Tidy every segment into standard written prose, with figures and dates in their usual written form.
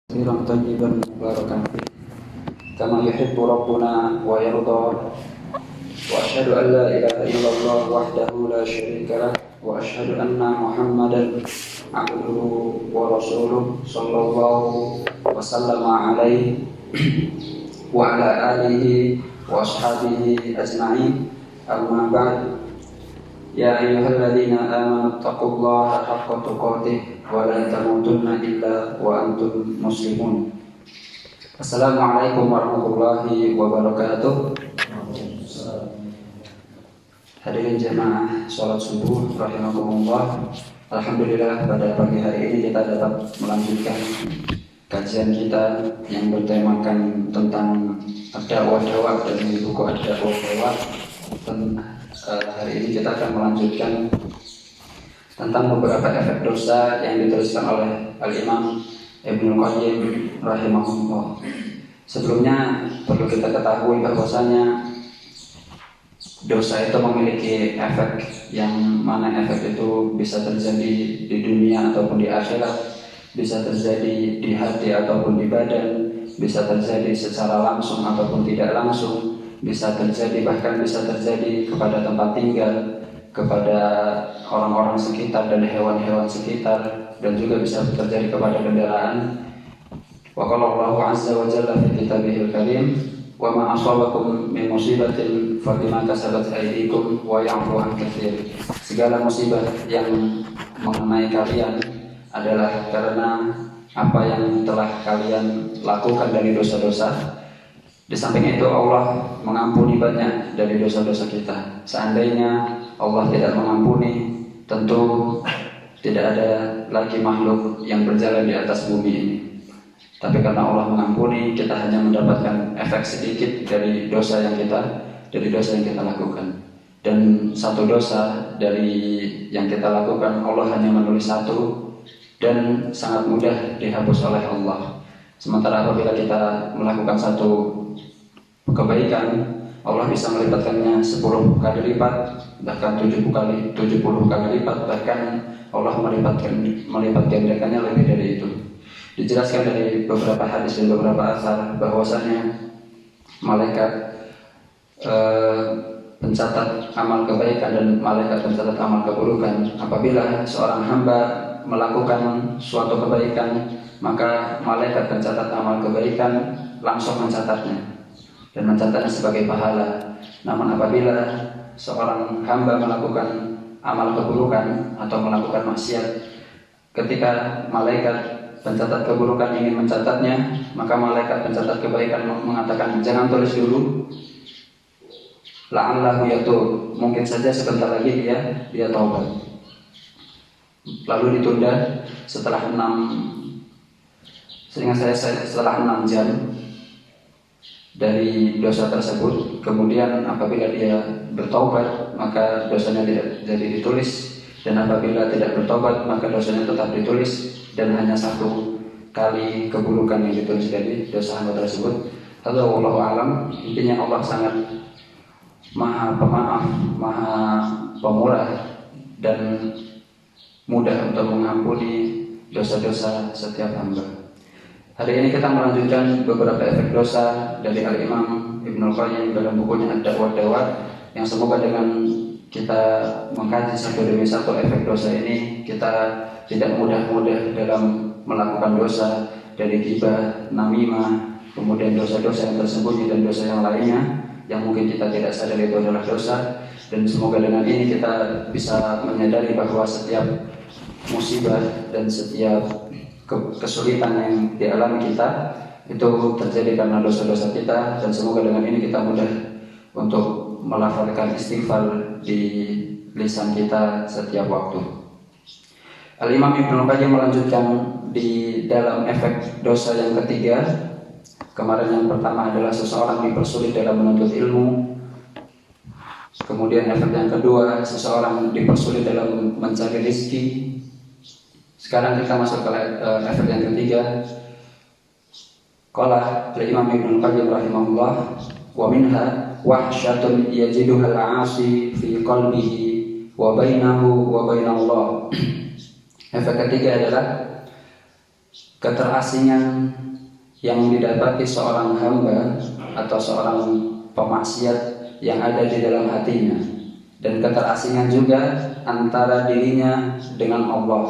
كثيرا طيبا مباركا فيه كما يحب ربنا ويرضى. وأشهد أن لا إله إلا الله وحده لا شريك له وأشهد أن محمدا عبده ورسوله صلى الله وسلم عليه وعلى آله وأصحابه أجمعين. أما بعد، يا أيها الذين آمنوا اتقوا الله حق تقاته ولا تموتن إلا وأنتم مسلمون. Assalamualaikum warahmatullahi wabarakatuh. Hadirin jemaah sholat subuh rahimakumullah. Alhamdulillah, pada pagi hari ini kita dapat melanjutkan kajian kita yang bertemakan tentang ad-da'wah dari buku ad-da'wah. Hari ini kita akan melanjutkan tentang beberapa efek dosa yang dituliskan oleh Al-Imam Ibnul Qayyim rahimahullah. Sebelumnya perlu kita ketahui bahwasanya dosa itu memiliki efek, yang mana efek itu bisa terjadi di dunia ataupun di akhirat, bisa terjadi di hati ataupun di badan, bisa terjadi secara langsung ataupun tidak langsung, bisa terjadi, bahkan bisa terjadi kepada tempat tinggal, kepada orang-orang sekitar dan hewan-hewan sekitar, dan juga bisa terjadi kepada kendaraan. Wa qala Allahu 'azza wa jalla fi kitabihil karim, wa ma asabakum min musibatin fa bima kasabat aydikum wa ya'fu 'an katsir. Segala musibah yang mengenai kalian adalah karena apa yang telah kalian lakukan dari dosa-dosa. Di samping itu Allah mengampuni banyak dari dosa-dosa kita. Seandainya Allah tidak mengampuni, tentu tidak ada lagi makhluk yang berjalan di atas bumi ini. Tapi karena Allah mengampuni, kita hanya mendapatkan efek sedikit dari dosa yang kita lakukan. Dan satu dosa dari yang kita lakukan, Allah hanya menulis satu dan sangat mudah dihapus oleh Allah. Sementara apabila kita melakukan satu kebaikan, Allah bisa melipatkannya 10 kali lipat, bahkan 70 kali lipat, bahkan Allah melipat gandakannya lebih dari itu. Dijelaskan dari beberapa hadis dan beberapa asar bahwasanya malaikat pencatat amal kebaikan dan malaikat pencatat amal keburukan, apabila seorang hamba melakukan suatu kebaikan, maka malaikat pencatat amal kebaikan langsung mencatatnya dan mencatatnya sebagai pahala. Namun apabila seorang hamba melakukan amal keburukan atau melakukan maksiat, ketika malaikat pencatat keburukan ingin mencatatnya, maka malaikat pencatat kebaikan mengatakan, jangan tulis dulu, la'allahu yatub, mungkin saja sebentar lagi dia taubat. Lalu ditunda setelah 6 jam dari dosa tersebut. Kemudian apabila dia bertaubat, maka dosanya tidak jadi ditulis, dan apabila tidak bertobat, maka dosanya tetap ditulis, dan hanya 1 kali keburukan yang ditulis dari dosa hamba tersebut. Wallahu a'lam. Intinya Allah sangat Maha Pemaaf, Maha Pemurah, dan mudah untuk mengampuni dosa-dosa setiap hamba. Hari ini kita melanjutkan beberapa efek dosa dari Al-Imam Ibnul Qayyim dalam bukunya ad-da'wah, yang semoga dengan kita mengkaji satu demi satu efek dosa ini, kita tidak mudah-mudah dalam melakukan dosa dari ghibah, namimah, kemudian dosa-dosa yang tersembunyi dan dosa yang lainnya yang mungkin kita tidak sadari itu adalah dosa. Dan semoga dengan ini kita bisa menyadari bahwa setiap musibah dan setiap kesulitan yang dialami kita itu terjadi karena dosa-dosa kita, dan semoga dengan ini kita mudah untuk melafalkan istighfar di lisan kita setiap waktu. Al-Imam Ibnul Qayyim melanjutkan di dalam efek dosa yang ketiga. Kemarin yang pertama adalah seseorang dipersulit dalam menuntut ilmu. Kemudian efek yang kedua, seseorang dipersulit dalam mencari rezeki. Sekarang kita masuk ke efek yang ketiga. Qala al-Imam Ibnul Qayyim rahimahullah, wa minha wahsyatun yajiduhal 'asi fi qalbihi wa bainahu wa bainallah. Efek ketiga adalah Keterasingan yang didapati seorang hamba atau seorang pemaksiat yang ada di dalam hatinya, dan keterasingan juga antara dirinya dengan Allah,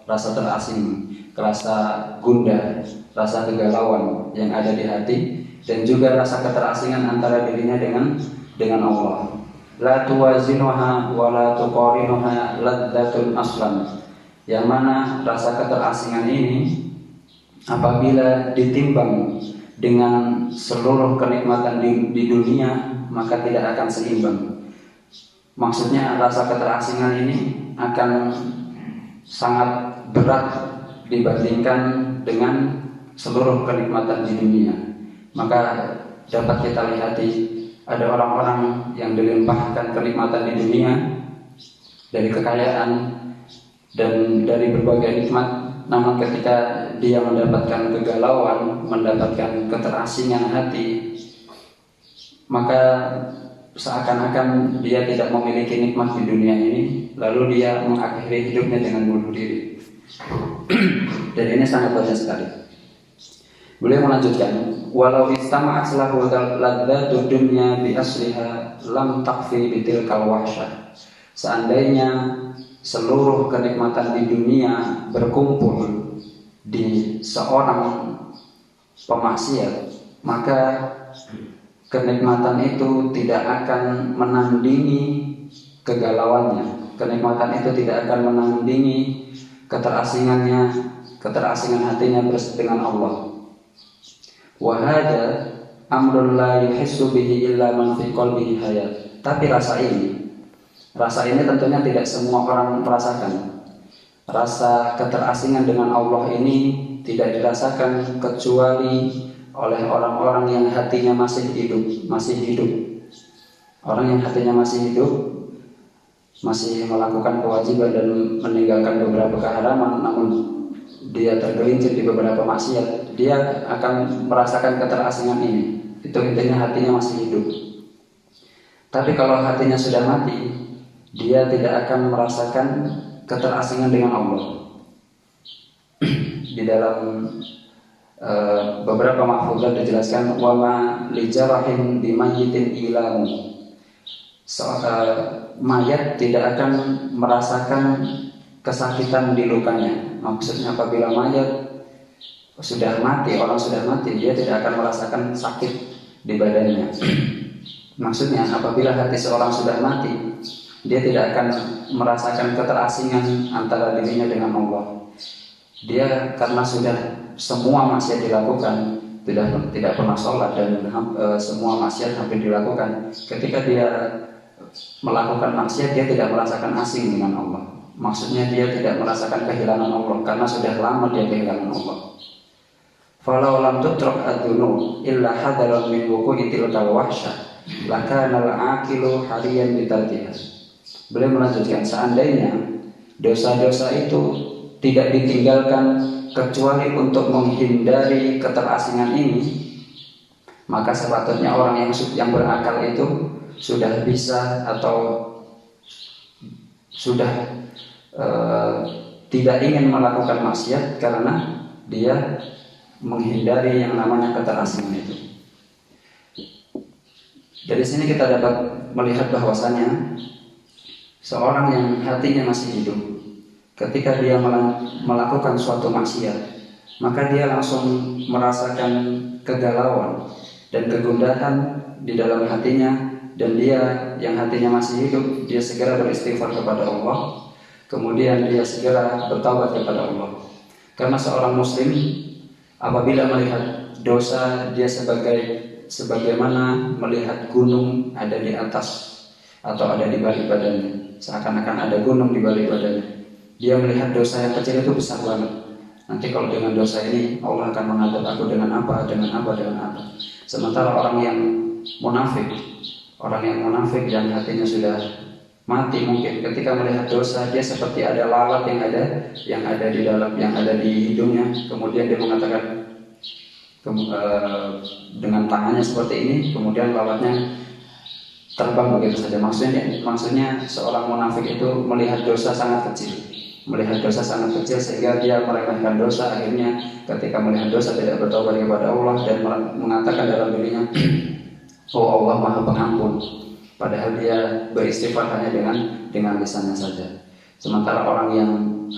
rasa terasing, rasa gundah, rasa kegalauan yang ada di hati, dan juga rasa keterasingan antara dirinya dengan Allah. La tuwazinuha wa la tuqarinuha laddatun aslan. Yang mana rasa keterasingan ini apabila ditimbang dengan seluruh kenikmatan di dunia, maka tidak akan seimbang. Maksudnya rasa keterasingan ini akan sangat berat dibandingkan dengan seluruh kenikmatan di dunia. Maka dapat kita lihati ada orang-orang yang dilimpahkan kenikmatan di dunia, dari kekayaan dan dari berbagai nikmat, namun ketika dia mendapatkan kegalauan, mendapatkan keterasingan hati, maka seakan-akan dia tidak memiliki nikmat di dunia ini, lalu dia mengakhiri hidupnya dengan bunuh diri. Dan ini sangat banyak sekali. Beliau melanjutkan, walau istama'at lahu ladzatu dunya bi asliha lam takfi bitilkal wahsyah. Seandainya seluruh kenikmatan di dunia berkumpul di seorang pemaksiat, maka kenikmatan itu tidak akan menandingi kegalauannya. Kenikmatan itu tidak akan menandingi keterasingannya, keterasingan hatinya dengan Allah. Wa hada amrun la yuhissu bihi illa man fi qalbihi hayat. Tapi rasa ini tentunya tidak semua orang merasakan. Rasa keterasingan dengan Allah ini tidak dirasakan kecuali oleh orang-orang yang hatinya masih hidup. Orang yang hatinya masih hidup, masih melakukan kewajiban dan meninggalkan beberapa keharaman, namun dia tergelincir di beberapa maksiat, dia akan merasakan keterasingan ini. Itu intinya, hatinya masih hidup. Tapi kalau hatinya sudah mati, dia tidak akan merasakan keterasingan dengan Allah. Di dalam beberapa mahfuzat dijelaskan, wama lijarahin bimayyitin ilamu. Mayat tidak akan merasakan kesakitan di lukanya. Maksudnya apabila mayat sudah mati, orang sudah mati, dia tidak akan merasakan sakit di badannya. Maksudnya apabila hati seorang sudah mati, dia tidak akan merasakan keterasingan antara dirinya dengan Allah. Dia karena sudah semua maksiat dilakukan, tidak pernah sholat dan semua maksiat hampir dilakukan. Ketika dia melakukan maksiat, dia tidak merasakan asing dengan Allah. Maksudnya dia tidak merasakan kehilangan Allah karena sudah lama dia kehilangan Allah. Falau lam tutrak ad-dunub illa hadaran min wuqu'i tilkal wahsyah lakana al-aqilu hariyan bitarkiha. Beliau melanjutkan, seandainya dosa-dosa itu tidak ditinggalkan kecuali untuk menghindari keterasingan ini, maka sepatutnya orang yang berakal itu sudah bisa atau sudah tidak ingin melakukan maksiat karena dia menghindari yang namanya keterasingan itu. Dari sini kita dapat melihat bahwasanya seorang yang hatinya masih hidup, ketika dia melakukan suatu maksiat, maka dia langsung merasakan kegalauan dan kegundahan di dalam hatinya, dan dia yang hatinya masih hidup, dia segera beristighfar kepada Allah, kemudian dia segera bertaubat kepada Allah. Karena seorang muslim apabila melihat dosa, dia sebagaimana melihat gunung ada di atas atau ada di balik badannya. Seakan-akan ada gunung di balik badannya. Dia melihat dosa yang kecil itu besar banget. Nanti kalau dengan dosa ini Allah akan mengadab aku dengan apa. Sementara orang yang munafik yang hatinya sudah mati, mungkin ketika melihat dosa, dia seperti ada lalat yang ada di hidungnya. Kemudian dia mengatakan dengan tangannya seperti ini, kemudian lalatnya terbang begitu saja. Maksudnya seorang munafik itu melihat dosa sangat kecil. melihat dosa sangat kecil sehingga dia meremehkan dosa. Akhirnya ketika melihat dosa tidak bertobat kepada Allah dan mengatakan dalam dirinya, oh Allah Maha Pengampun, padahal dia beristighfar hanya dengan lisannya saja. Sementara orang yang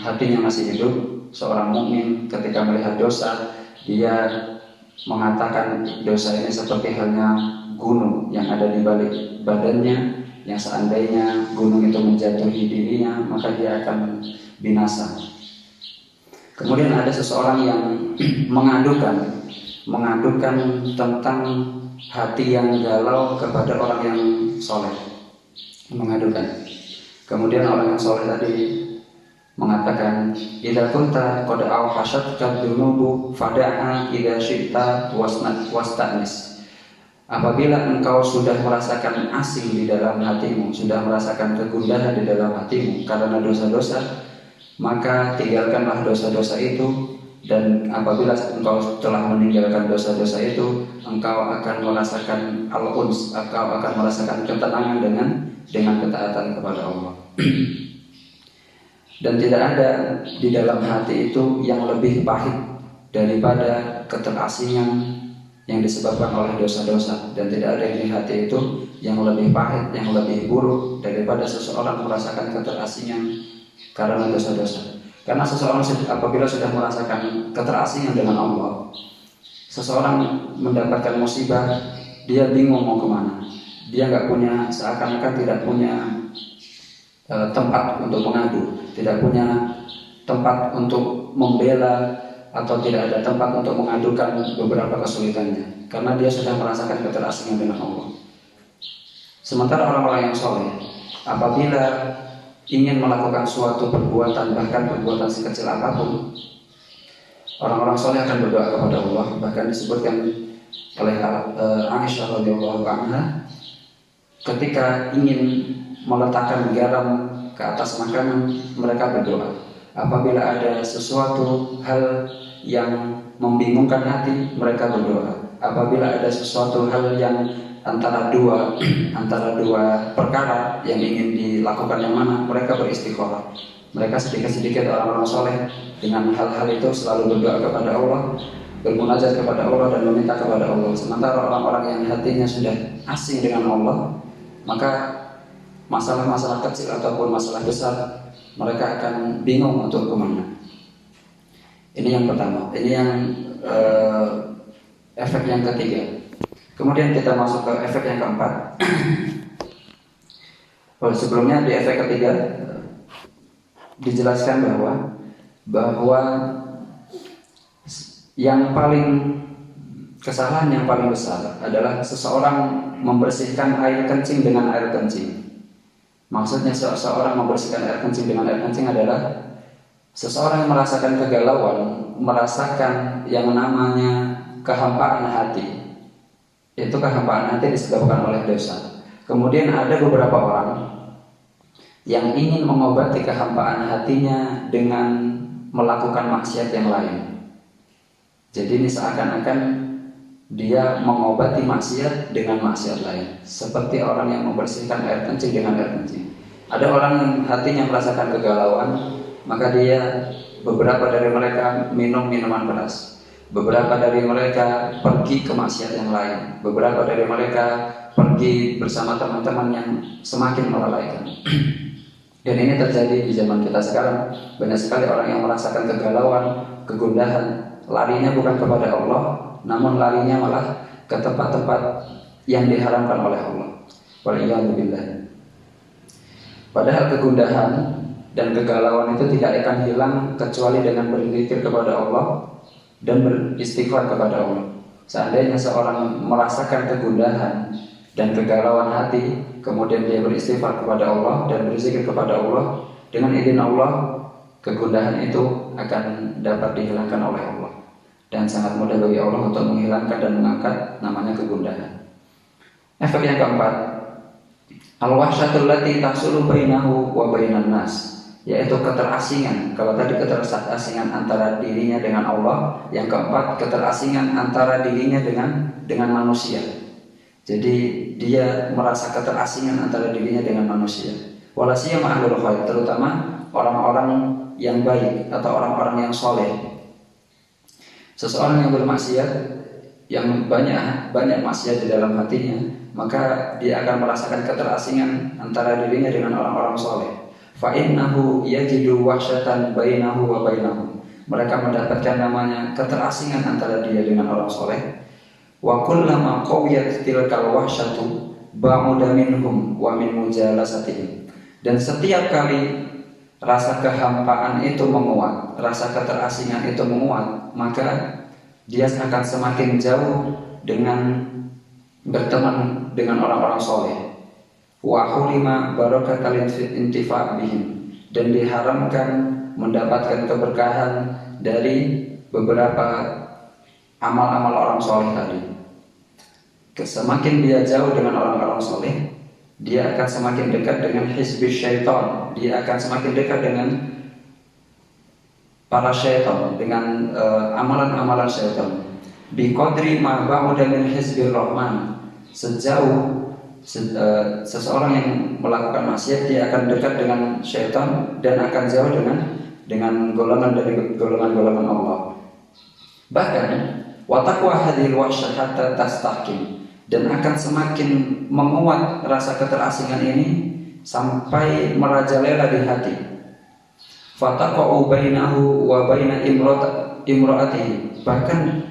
hatinya masih hidup, seorang mukmin ketika melihat dosa, dia mengatakan dosa ini seperti halnya gunung yang ada di balik badannya, yang seandainya gunung itu menjatuhi dirinya maka dia akan binasa. Kemudian ada seseorang yang mengadukan tentang hati yang galau kepada orang yang soleh, mengadukan. Kemudian orang yang soleh tadi mengatakan, idza kunta qad awhashatka dhunubu fada'ha idza syi'ta wasta'nis. Apabila engkau sudah merasakan asing di dalam hatimu, sudah merasakan kegundahan di dalam hatimu karena dosa-dosa, maka tinggalkanlah dosa-dosa itu. Dan apabila engkau telah meninggalkan dosa-dosa itu, engkau akan merasakan al-uns, engkau akan merasakan ketenangan dengan ketaatan kepada Allah. Dan tidak ada di dalam hati itu yang lebih pahit daripada keterasingan yang disebabkan oleh dosa-dosa, dan tidak ada di hati itu yang lebih pahit, yang lebih buruk daripada seseorang merasakan keterasingan karena dosa-dosa. Karena seseorang apabila sudah merasakan keterasingan dengan Allah, seseorang mendapatkan musibah, dia bingung mau kemana. Dia nggak punya, seakan-akan tidak punya tempat untuk mengadu, tidak punya tempat untuk membela, atau tidak ada tempat untuk mengadukan beberapa kesulitannya, karena dia sudah merasakan keterasingan dengan Allah. Sementara orang-orang yang soleh, apabila ingin melakukan suatu perbuatan, bahkan perbuatan sekecil apapun, orang-orang soleh akan berdoa kepada Allah. Bahkan disebutkan oleh Aisyah radhiyallahu anha, ketika ingin meletakkan garam ke atas makanan, mereka berdoa. Apabila ada sesuatu hal yang membingungkan hati, mereka berdoa. Apabila ada sesuatu hal yang antara dua perkara yang ingin dilakukan yang mana, mereka beristikharah. Mereka sedikit-sedikit orang-orang soleh dengan hal-hal itu selalu berdoa kepada Allah, bermunajat kepada Allah dan meminta kepada Allah. Sementara orang-orang yang hatinya sudah asing dengan Allah, maka masalah-masalah kecil ataupun masalah besar, mereka akan bingung untuk kemana. Ini yang pertama. Ini yang efek yang ketiga. Kemudian kita masuk ke efek yang keempat. Sebelumnya di efek ketiga dijelaskan bahwa yang paling kesalahan yang paling besar adalah seseorang membersihkan air kencing dengan air kencing. Maksudnya seseorang membersihkan air kencing dengan air kencing adalah seseorang yang merasakan kegalauan, merasakan yang namanya kehampaan hati. Itu kehampaan hati disebabkan oleh dosa. Kemudian ada beberapa orang yang ingin mengobati kehampaan hatinya dengan melakukan maksiat yang lain. Jadi ini seakan-akan dia mengobati maksiat dengan maksiat lain, seperti orang yang membersihkan air kencing dengan air kencing. Ada orang yang hatinya merasakan kegalauan, maka dia, beberapa dari mereka minum minuman keras, beberapa dari mereka pergi ke maksiat yang lain, beberapa dari mereka pergi bersama teman-teman yang semakin melalaikan. Dan ini terjadi di zaman kita sekarang. Banyak sekali orang yang merasakan kegalauan, kegundahan, larinya bukan kepada Allah, namun larinya malah ke tempat-tempat yang diharamkan oleh Allah. Waliyahzubillah. Padahal kegundahan dan kegalauan itu tidak akan hilang kecuali dengan berzikir kepada Allah dan beristighfar kepada Allah. Seandainya seorang merasakan kegundahan dan kegalauan hati, kemudian dia beristighfar kepada Allah dan berzikir kepada Allah, dengan izin Allah, kegundahan itu akan dapat dihilangkan oleh Allah. Dan sangat mudah bagi Allah untuk menghilangkan dan mengangkat namanya kegundahan. Efek yang keempat, al-wahsyatul lati tahsulu bainahu wa bainan nas, yaitu keterasingan. Kalau tadi keterasingan antara dirinya dengan Allah, yang keempat keterasingan antara dirinya dengan manusia. Jadi dia merasa keterasingan antara dirinya dengan manusia. Walasiyama ahlul khair, terutama orang-orang yang baik atau orang-orang yang soleh. Seseorang yang bermaksiat, yang banyak maksiat di dalam hatinya, maka dia akan merasakan keterasingan antara dirinya dengan orang-orang soleh. Fa innahu yajidu wahsyatan bainahu wa bainahum. Mereka mendapatkan namanya keterasingan antara dia dengan orang soleh. Wa kullama qawiyat tilkal wahsyatu ba'uda minhum wa min mujalasatihim. Dan setiap kali rasa kehampaan itu menguat, rasa keterasingan itu menguat, maka dia akan semakin jauh dengan berteman dengan orang-orang soleh. Wa hurima barakatal intifa' bihim, dan diharamkan mendapatkan keberkahan dari beberapa amal-amal orang soleh tadi. Semakin dia jauh dengan orang-orang soleh, dia akan semakin dekat dengan hizbi syaitan. Dia akan semakin dekat dengan para syaitan, dengan amalan-amalan syaitan. Bi qadri ma ba'uda min hizbir rahman. Sejauh seseorang yang melakukan maksiat, dia akan dekat dengan syaitan dan akan jauh dengan golongan dari golongan-golongan Allah. Bahkan wa taqwa hadhil wahsyah hatta tastahkim, dan akan semakin menguat rasa keterasingan ini sampai merajalela di hati. Fataqa'u bainahu wa baina imra'atihi, bahkan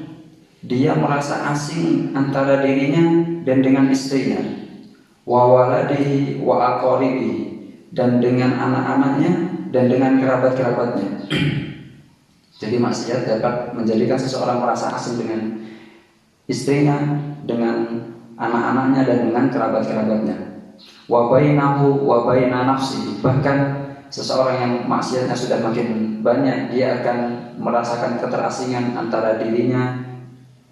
dia merasa asing antara dirinya dan dengan istrinya, wa waladihi wa aqaribihi, dan dengan anak-anaknya dan dengan kerabat-kerabatnya. Jadi maksiat dapat menjadikan seseorang merasa asing dengan istrinya, dengan anak-anaknya dan dengan kerabat-kerabatnya. Wa bainahu wa baina nafsi, bahkan seseorang yang maksiatnya sudah makin banyak, dia akan merasakan keterasingan antara dirinya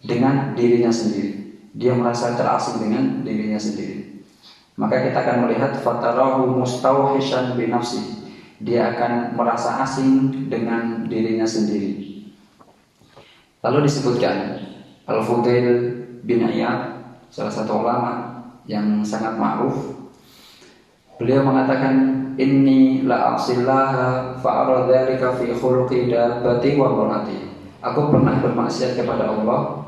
dengan dirinya sendiri. Dia merasa terasing dengan dirinya sendiri. Maka kita akan melihat fatarahu mustawhishan bi nafsi, dia akan merasa asing dengan dirinya sendiri. Lalu disebutkan Al-Fudail bin Iyad, salah satu ulama yang sangat ma'ruf, beliau mengatakan, inni la aqsillaha fa'ara dzalika fi khuluqi dabbati wa mar'ati. Aku pernah bermaksiat kepada Allah,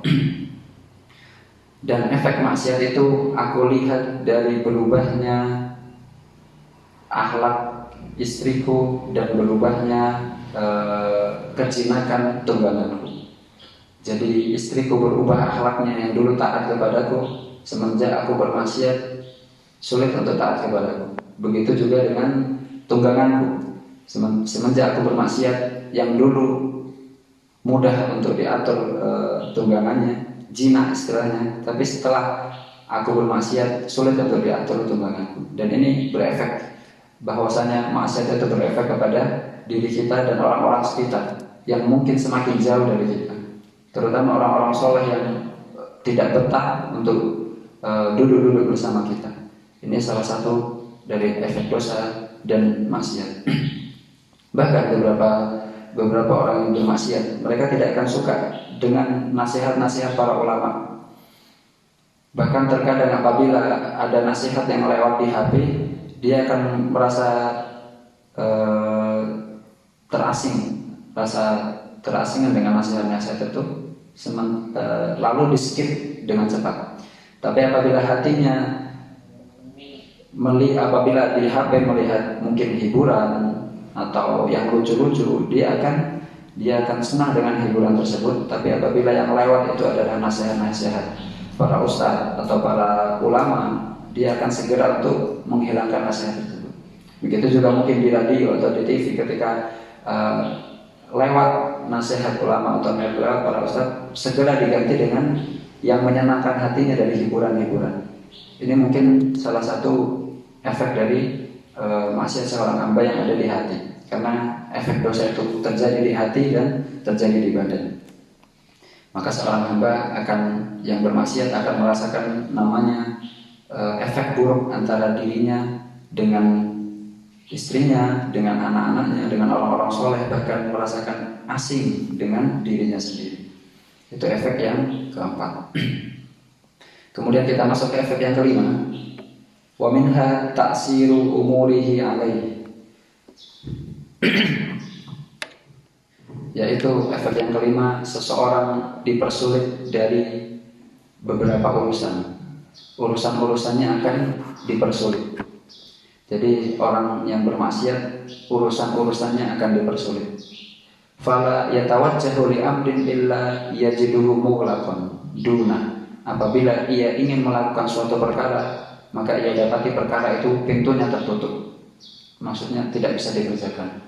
dan efek maksiat itu aku lihat dari berubahnya akhlak istriku dan berubahnya kejinakan tungganganku. Jadi istriku berubah akhlaknya, yang dulu taat kepadaku, semenjak aku bermaksiat sulit untuk taat kepadaku. Begitu juga dengan tungganganku, semenjak aku bermaksiat, yang dulu mudah untuk diatur tunggangannya, jinak istilahnya, tapi setelah aku bermaksiat sulit untuk diatur tungganganku. Dan ini berefek, bahwasanya maksiat itu berefek kepada diri kita dan orang-orang sekitar yang mungkin semakin jauh dari kita, terutama orang-orang soleh yang tidak betah untuk duduk-duduk bersama kita. Ini salah satu dari efek dosa dan maksiat. Bahkan beberapa orang yang bermaksiat, mereka tidak akan suka dengan nasihat-nasihat para ulama. Bahkan terkadang apabila ada nasihat yang lewat di HP, dia akan merasa terasingan dengan nasihat-nasihat itu, lalu di skip dengan cepat. Tapi apabila hatinya apabila di HP melihat mungkin hiburan atau yang lucu-lucu, dia akan senang dengan hiburan tersebut. Tapi apabila yang lewat itu adalah nasihat-nasihat para ustadz atau para ulama, dia akan segera untuk menghilangkan nasihat tersebut. Begitu juga mungkin di radio atau di TV, ketika lewat nasihat ulama atau lewat para ustadz, segera diganti dengan yang menyenangkan hatinya dari hiburan-hiburan. Ini mungkin salah satu efek dari maksiat seorang hamba yang ada di hati, karena efek dosa itu terjadi di hati dan terjadi di badan. Maka seorang hamba yang bermaksiat akan merasakan namanya efek buruk antara dirinya dengan istrinya, dengan anak-anaknya, dengan orang-orang soleh, bahkan merasakan asing dengan dirinya sendiri. Itu efek yang keempat. Kemudian kita masuk ke efek yang kelima. Wa minha ta'siru umurihi alaihi. yaitu efek yang kelima, seseorang dipersulit dari beberapa urusan-urusannya akan dipersulit. Jadi orang yang bermaksiat, urusan-urusannya akan dipersulit. Fala yatawajjahu li amrin illa yajiduhu mughlaqan duna. Apabila ia ingin melakukan suatu perkara, maka ia dapati perkara itu pintunya tertutup. Maksudnya tidak bisa dikerjakan,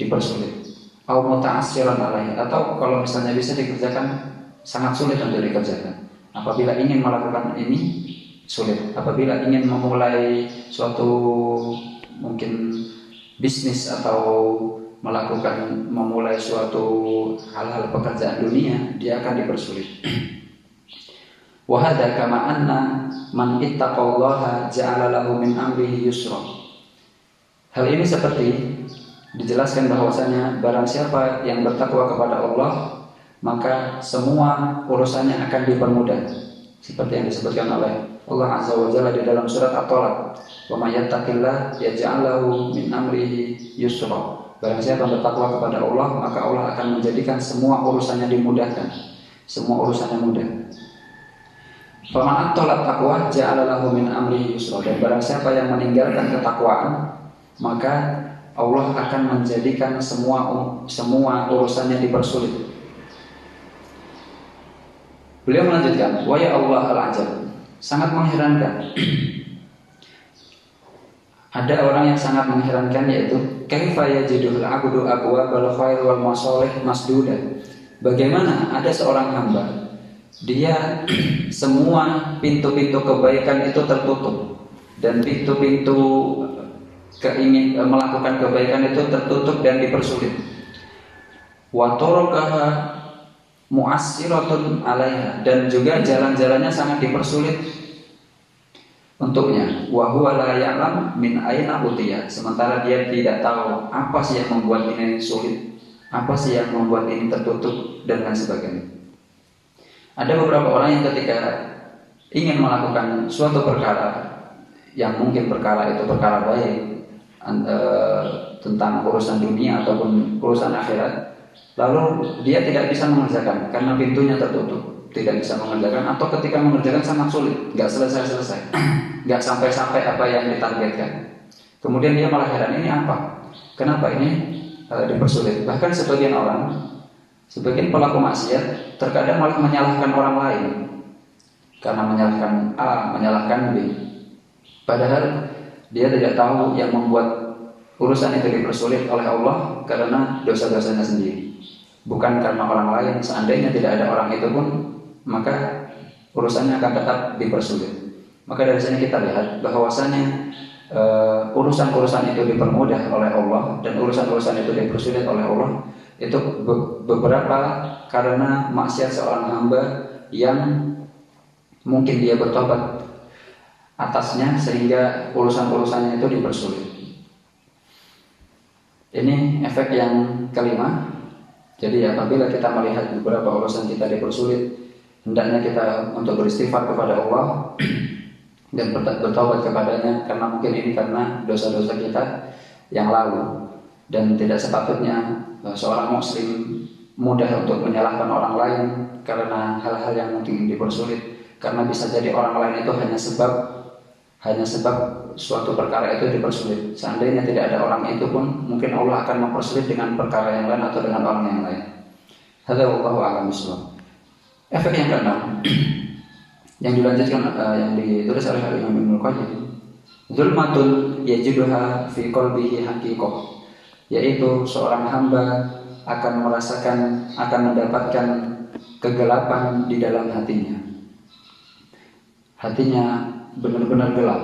dipersulit. Au muta'assiran alaihi, atau kalau misalnya bisa dikerjakan, sangat sulit untuk dikerjakan. Apabila ingin melakukan ini sulit. Apabila ingin memulai suatu mungkin bisnis atau memulai suatu hal-hal pekerjaan dunia, dia akan dipersulit. Wa hadza kama anna man ittaqallaha ja'ala lahu min amrihi yusra. Hal ini seperti dijelaskan bahwasanya barang siapa yang bertakwa kepada Allah, maka semua urusannya akan dipermudah. Seperti yang disebutkan oleh Allah Azza wa Jalla di dalam surat At-Talaq, "Wa may yattaqillah yaj'al lahu min amrihi yusra." Barang siapa bertakwa kepada Allah, maka Allah akan menjadikan semua urusannya dimudahkan. Semua urusannya mudah. Faman at-talaq taqwa ja'ala lahu min amrihi yusra. Dan barang siapa yang meninggalkan ketakwaan, maka Allah akan menjadikan semua urusannya dipersulit. Beliau melanjutkan, wa ya Allah al-ajab, sangat mengherankan. Ada orang yang sangat mengherankan, yaitu kaifa yajidul 'abdu abwabal khair wal masalih masduda. Bagaimana ada seorang hamba, dia semua pintu-pintu kebaikan itu tertutup, dan pintu-pintu melakukan kebaikan itu tertutup dan dipersulit. Wa tarakaha mu'assiratun 'alaiha, dan juga jalan-jalannya sangat dipersulit untuknya. Wa huwa la ya'lam min aina utiya, sementara dia tidak tahu apa sih yang membuat ini sulit, apa sih yang membuat ini tertutup, dan lain sebagainya. Ada beberapa orang yang ketika ingin melakukan suatu perkara yang mungkin perkara itu perkara baik, tentang urusan dunia ataupun urusan akhirat, lalu dia tidak bisa mengerjakan karena pintunya tertutup, tidak bisa mengerjakan, atau ketika mengerjakan sangat sulit, nggak selesai, nggak sampai apa yang ditargetkan. Kemudian dia malah heran, ini apa? Kenapa ini dipersulit? Bahkan sebagian pelaku maksiat terkadang malah menyalahkan orang lain karena menyalahkan A, menyalahkan B, padahal dia tidak tahu yang membuat urusan itu dipersulit oleh Allah karena dosa-dosanya sendiri, bukan karena orang lain. Seandainya tidak ada orang itu pun, maka urusannya akan tetap dipersulit. Maka dari sini kita lihat bahwasanya urusan-urusan itu dipermudah oleh Allah dan urusan-urusan itu dipersulit oleh Allah, itu beberapa karena maksiat seorang hamba yang mungkin dia bertobat atasnya sehingga urusan-urusannya itu dipersulit. Ini efek yang kelima. Jadi apabila kita melihat beberapa urusan kita dipersulit, hendaknya kita untuk beristighfar kepada Allah dan bertobat kepadanya, karena mungkin ini karena dosa-dosa kita yang lalu, dan tidak sepatutnya seorang muslim mudah untuk menyalahkan orang lain karena hal-hal yang mungkin dipersulit, karena bisa jadi orang lain itu hanya sebab suatu perkara itu dipersulit. Seandainya tidak ada orang itu pun, mungkin Allah akan mempersulit dengan perkara yang lain atau dengan orang yang lain. Hadza wallahu a'lam bishawab. Efek yang keenam yang dilanjutkan, yang ditulis oleh Imam Ibnu Qayyim, zulmatun yajiduha fi qalbihi haqiqah, yaitu seorang hamba akan mendapatkan kegelapan di dalam hatinya. Hatinya benar-benar gelap.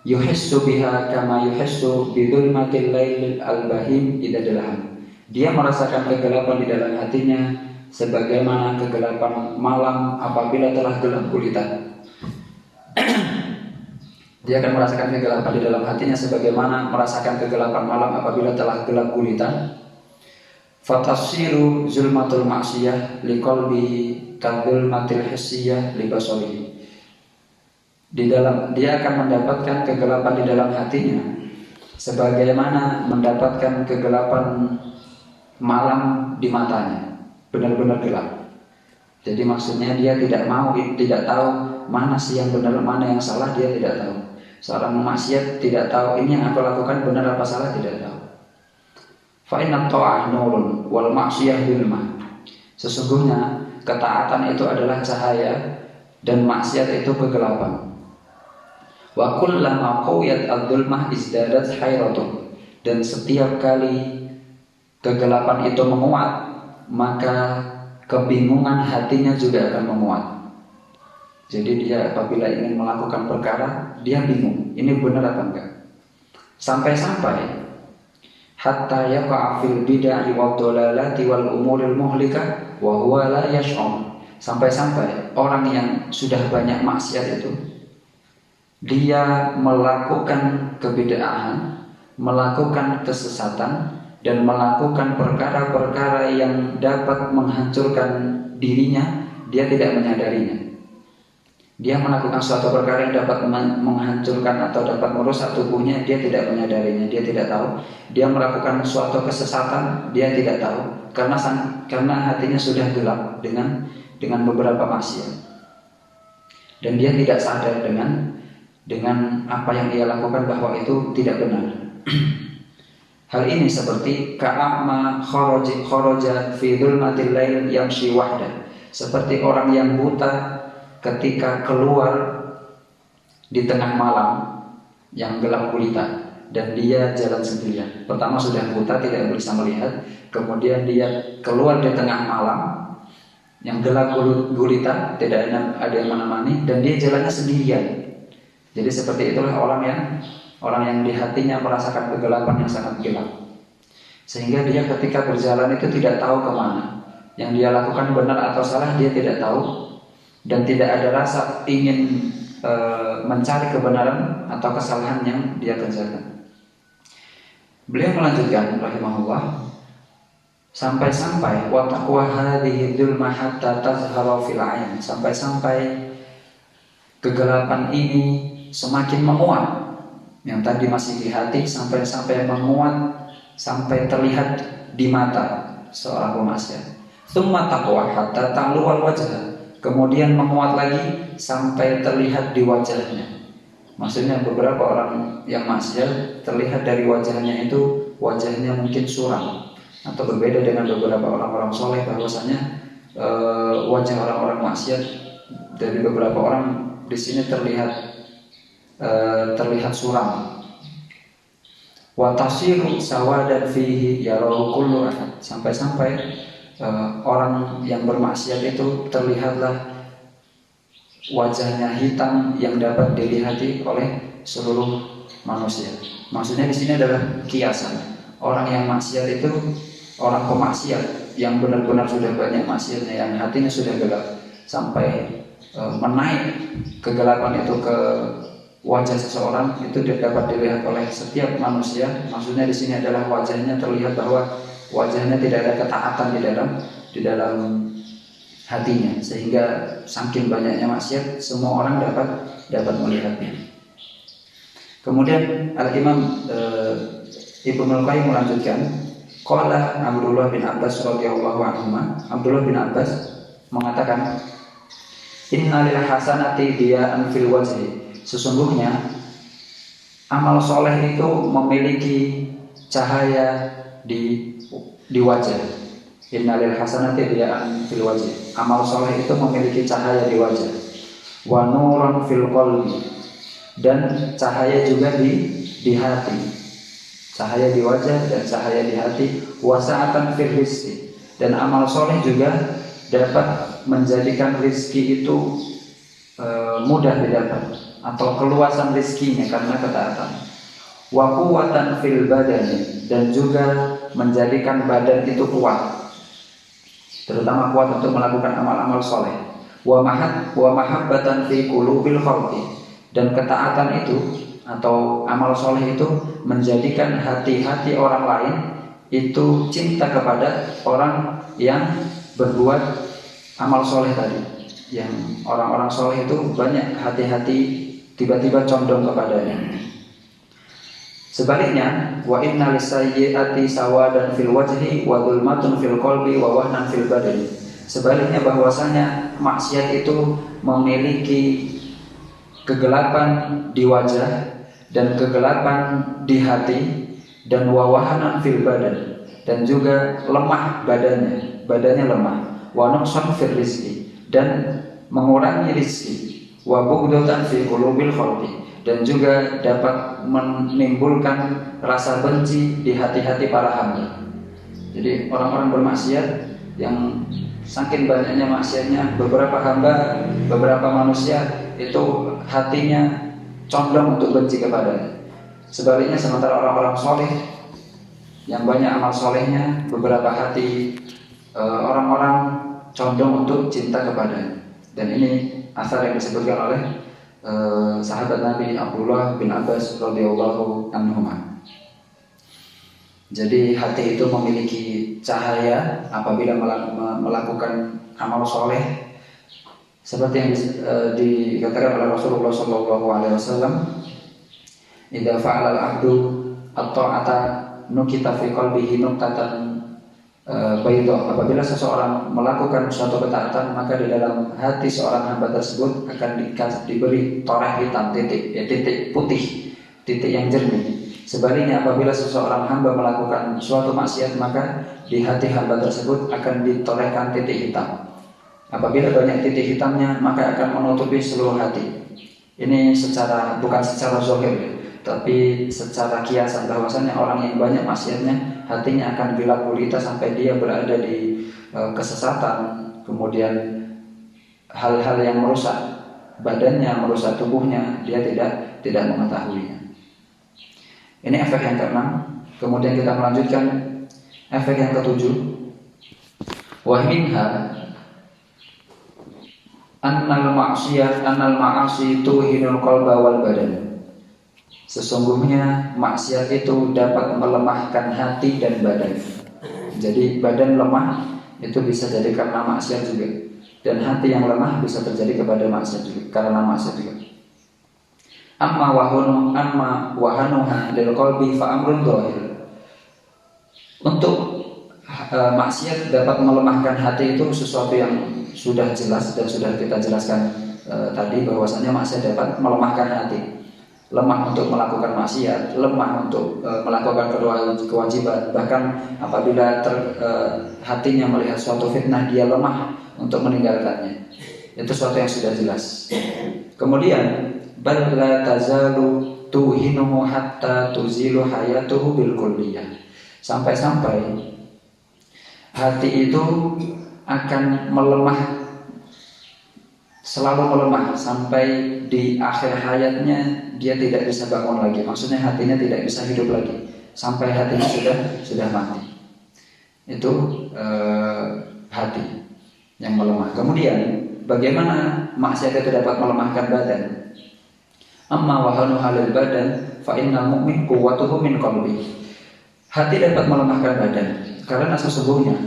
Yuhissu biha kama yuhissu bidulmatil lailil albahim idza dalahan. Dia merasakan kegelapan di dalam hatinya sebagaimana kegelapan malam apabila telah gelap gulita. Dia akan merasakan kegelapan di dalam hatinya sebagaimana merasakan kegelapan malam apabila telah gelap gulita. Fatasiru zulmatul maksiyah liqalbihi kadulmatil hissiyah libasarihi. Dia akan mendapatkan kegelapan di dalam hatinya sebagaimana mendapatkan kegelapan malam di matanya, benar-benar gelap. Jadi maksudnya dia tidak tahu mana sih yang benar, mana yang salah, dia tidak tahu. Seorang maksiat tidak tahu ini yang aku lakukan benar apa salah, tidak tahu. Fa inna ta'ah nurun wal ma'siyah zulmah. Sesungguhnya ketaatan itu adalah cahaya dan maksiat itu kegelapan. Wa kullama qawiyat ad-zulmah izdadat hayratuh. Dan setiap kali kegelapan itu menguat, maka kebingungan hatinya juga akan menguat. Jadi dia apabila ingin melakukan perkara, dia bingung, ini benar apa enggak. Sampai-sampai hatta yaqa fil bid'ah wa dhalalati wal umuril muhlikah wa huwa la yash'ur. Sampai-sampai orang yang sudah banyak maksiat itu, dia melakukan kebid'ahan, melakukan kesesatan, dan melakukan perkara-perkara yang dapat menghancurkan dirinya, dia tidak menyadarinya. Dia melakukan suatu perkara yang dapat menghancurkan atau dapat merusak tubuhnya, dia tidak menyadarinya, dia tidak tahu. Dia melakukan suatu kesesatan, dia tidak tahu, karena hatinya sudah gelap dengan beberapa maksiat, dan dia tidak sadar dengan apa yang dia lakukan bahwa itu tidak benar. Hal ini seperti ka'ama kharaja fi dhulmatil lail yamshi wahda, seperti orang yang buta ketika keluar di tengah malam yang gelap gulita dan dia jalan sendirian. Pertama sudah buta, tidak bisa melihat, kemudian dia keluar di tengah malam yang gelap gulita, tidak ada yang menemani, dan dia jalannya sendirian. Jadi seperti itulah orang yang di hatinya merasakan kegelapan yang sangat gelap, sehingga dia ketika berjalan itu tidak tahu kemana. Yang dia lakukan benar atau salah dia tidak tahu, dan tidak ada rasa ingin mencari kebenaran atau kesalahan yang dia kerjakan. Beliau melanjutkan rahimahullah, sampai-sampai wa taqwa hadhihi dzulma hatta tazhara fil ain, sampai-sampai kegelapan ini semakin menguat. Yang tadi masih di hati sampai menguat, sampai terlihat di mata seorang pemaksiat. Tsumma taqwa hatta ta'lu wal wajh, kemudian menguat lagi sampai terlihat di wajahnya. Maksudnya beberapa orang yang maksiat terlihat dari wajahnya itu, wajahnya mungkin suram, atau berbeda dengan beberapa orang-orang soleh, bahwasanya wajah orang-orang maksiat dari beberapa orang di sini terlihat suram. Wa tasiru sawadan fihi yarahu kullu ahad, sampai orang yang bermaksiat itu terlihatlah wajahnya hitam yang dapat dilihati oleh seluruh manusia. Maksudnya di sini adalah kiasan. Orang yang maksiat itu, orang pemaksiat yang benar-benar sudah banyak maksiatnya, yang hatinya sudah gelap, sampai menaik kegelapan itu ke wajah seseorang, itu dapat dilihat oleh setiap manusia. Maksudnya di sini adalah wajahnya terlihat bahwa wajahnya tidak ada ketaatan di dalam hatinya, sehingga saking banyaknya maksiat semua orang dapat melihatnya. Kemudian Al-Imam Ibnu Qayyim melanjutkan, qala Abdullah bin Abbas radhiyallahu anhu, Abdullah bin Abbas mengatakan, innalil hasanati diya'an fil wajhi, sesungguhnya amal soleh itu memiliki cahaya di wajah. Innalil hasanati diya'an fil wajhi, amal soleh itu memiliki cahaya di wajah. Wa nuran fil qalbi, dan cahaya juga di hati. Cahaya di wajah dan cahaya di hati. Wa sa'atan fil rizqi, dan amal soleh juga dapat menjadikan rizki itu mudah didapat, atau keluasan rizkinya karena ketaatan. Wa quwwatan fil badani, dan juga menjadikan badan itu kuat, terutama kuat untuk melakukan amal-amal soleh. Wa mahabbatan fi qulubil khalqi, dan ketaatan itu atau amal soleh itu menjadikan hati-hati orang lain itu cinta kepada orang yang berbuat amal soleh tadi. Yang orang-orang soleh itu banyak hati-hati tiba-tiba condong kepadanya. Sebaliknya, wa inna lisayyi'ati sawadan fil wajhi wa dhulmatun fil qalbi wa wahnan fil badani. Sebaliknya bahwasanya maksiat itu memiliki kegelapan di wajah dan kegelapan di hati dan wawahanan fil badan, dan juga lemah badannya lemah, wa nuqsan fil rizqi, dan mengurangi rizki, wa bughdatan fi qulubil khalqi, dan juga dapat menimbulkan rasa benci di hati-hati para hamba. Jadi orang-orang bermaksiat yang saking banyaknya maksiatnya, beberapa hamba, beberapa manusia itu hatinya condong untuk benci kepadanya. Sebaliknya sementara orang-orang soleh yang banyak amal solehnya, beberapa hati orang-orang condong untuk cinta kepadanya. Dan ini asar yang disebutkan oleh sahabat Nabi Abdullah bin Abbas radhiyallahu anhuma. Jadi hati itu memiliki cahaya apabila melakukan amal soleh, seperti yang dikatakan oleh Rasulullah SAW, idza fa'ala al-'abdu at-ta'ata nukita fi qalbihi nuqtatan bayda. Apabila seseorang melakukan suatu ketaatan, maka di dalam hati seorang hamba tersebut akan diberi toreh hitam, titik putih, titik yang jernih. Sebaliknya apabila seseorang hamba melakukan suatu maksiat, maka di hati hamba tersebut akan ditorehkan titik hitam. Apabila banyak titik hitamnya, maka akan menutupi seluruh hati. Ini bukan secara zahir, tapi secara kiasan, bahwasanya orang yang banyak maksiatnya, hatinya akan gelap gulita sampai dia berada di kesesatan, kemudian hal-hal yang merusak badannya, merusak tubuhnya, dia tidak mengetahuinya. Ini efek yang keenam. Kemudian kita melanjutkan efek yang ketujuh. Wa minha annal ma'asi tuhinul qalba wal badan. Sesungguhnya maksiat itu dapat melemahkan hati dan badan. Jadi badan lemah itu bisa jadi karena maksiat juga, dan hati yang lemah bisa terjadi kepada maksiat juga, karena maksiat juga. Amma wahanuha lil qalbi fa amrun dhahir. Untuk maksiat dapat melemahkan hati itu sesuatu yang sudah jelas dan sudah kita jelaskan tadi, bahwasanya maksiat dapat melemahkan hati. Lemah untuk melakukan maksiat, lemah untuk melakukan kedua kewajiban. Bahkan apabila hatinya melihat suatu fitnah, dia lemah untuk meninggalkannya. Itu sesuatu yang sudah jelas. Kemudian bal la tazalu tuhinuhu hatta tuzilu hayatuhu bil kulliyah. Sampai-sampai hati itu akan melemah, selalu melemah sampai di akhir hayatnya dia tidak bisa bangun lagi. Maksudnya hatinya tidak bisa hidup lagi sampai hatinya sudah mati. Itu hati yang melemah. Kemudian bagaimana maksiat itu dapat melemahkan badan? Amma wahanu halil badan fa innal mu'min quwwatuhu min qalbi. Hati dapat melemahkan badan karena sesungguhnya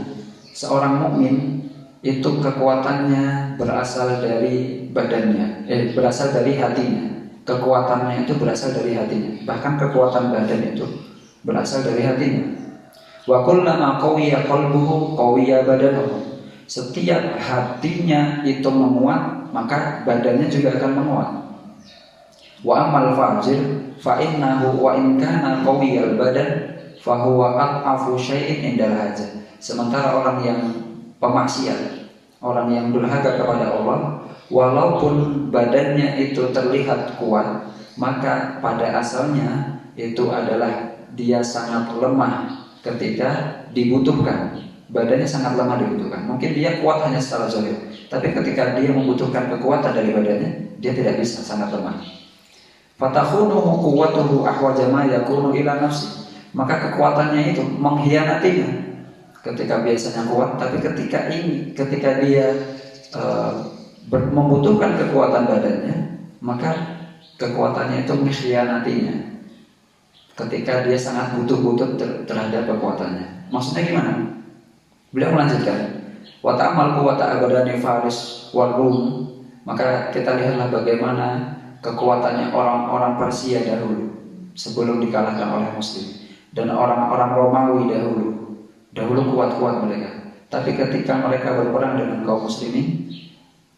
seorang mukmin itu kekuatannya berasal dari badannya, berasal dari hatinya. Kekuatannya itu berasal dari hatinya. Bahkan kekuatan badan itu berasal dari hatinya. Wa kullama qawiya qalbuhu qawiya badanuhu. Setiap hatinya itu menguat, maka badannya juga akan menguat. Wa amal fajir fa innahu wa in kana qawiyal badan fa huwa aqafu syai'in indal hajah. Sementara orang yang pemaksiat, orang yang durhaka kepada Allah, walaupun badannya itu terlihat kuat, maka pada asalnya itu adalah dia sangat lemah ketika dibutuhkan. Badannya sangat lemah dibutuhkan. Mungkin dia kuat hanya secara zahir, tapi ketika dia membutuhkan kekuatan dari badannya, dia tidak bisa, sangat lemah. Fatakhunuhu quwwatuhu ahwaja ma yakunu ila nafsi. Maka kekuatannya itu mengkhianatinya. Ketika biasanya kuat, tapi ketika dia membutuhkan kekuatan badannya, maka kekuatannya itu mengkhianatinya. Ketika dia sangat butuh terhadap kekuatannya. Maksudnya gimana? Beliau melanjutkan, wa ta'amal quwwata abadani faris wal rum. Maka kita lihatlah bagaimana kekuatannya orang-orang Persia dahulu. sebelum dikalahkan oleh Muslim. Dan orang-orang Romawi dahulu kuat-kuat mereka. Tapi ketika mereka berperang dengan kaum muslimin,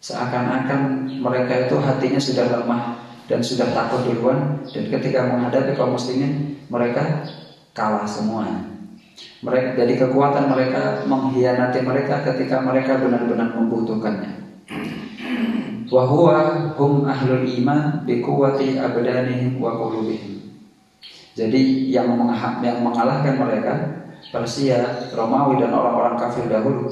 seakan-akan mereka itu hatinya sudah lemah dan sudah takut duluan, dan ketika menghadapi kaum muslimin mereka kalah semua. Jadi kekuatan mereka mengkhianati mereka ketika mereka benar-benar membutuhkannya. Wa huwa hum ahlul iman bi quwwati abdanihim wa qulubihim. Jadi yang mengalahkan mereka Persia, Romawi dan orang-orang kafir dahulu.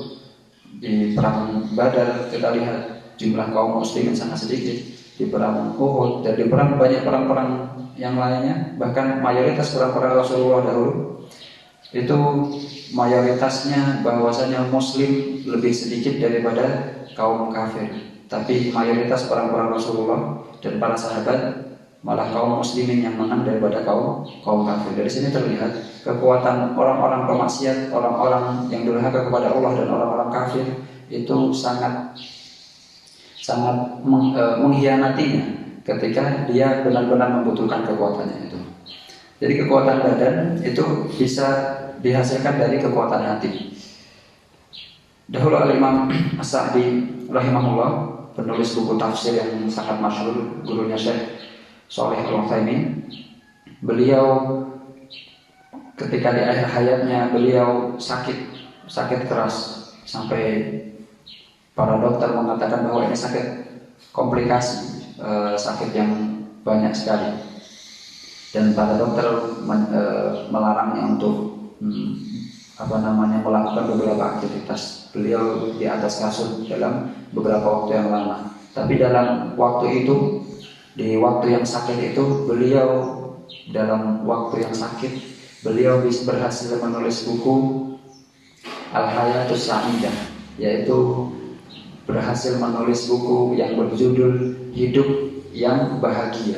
Di perang Badar kita lihat jumlah kaum muslimin sangat sedikit. Di perang Uhud dan di banyak perang-perang yang lainnya, bahkan mayoritas perang-perang Rasulullah dahulu itu mayoritasnya bahwasanya muslim lebih sedikit daripada kaum kafir. Tapi mayoritas perang-perang Rasulullah dan para sahabat malah kaum muslimin yang menang daripada kaum kafir. Dari sini terlihat kekuatan orang-orang pemaksiat, orang-orang yang durhaka kepada Allah dan orang-orang kafir itu sangat mengkhianatinya ketika dia benar-benar membutuhkan kekuatannya itu. Jadi kekuatan badan itu bisa dihasilkan dari kekuatan hati. Dahulu Al-Imam As-Sa'di rahimahullah, penulis buku tafsir yang sangat masyhur, gurunya Syekh Shalih Al-Utsaimin, beliau ketika di akhir hayatnya beliau sakit keras sampai para dokter mengatakan bahwa ini sakit komplikasi, sakit yang banyak sekali, dan para dokter melarangnya untuk melakukan beberapa aktivitas. Beliau di atas kasur dalam beberapa waktu yang lama. Tapi dalam waktu itu, di waktu yang sakit itu, beliau berhasil menulis buku Al-Hayatus Sa'idah, yaitu berhasil menulis buku yang berjudul Hidup yang Bahagia.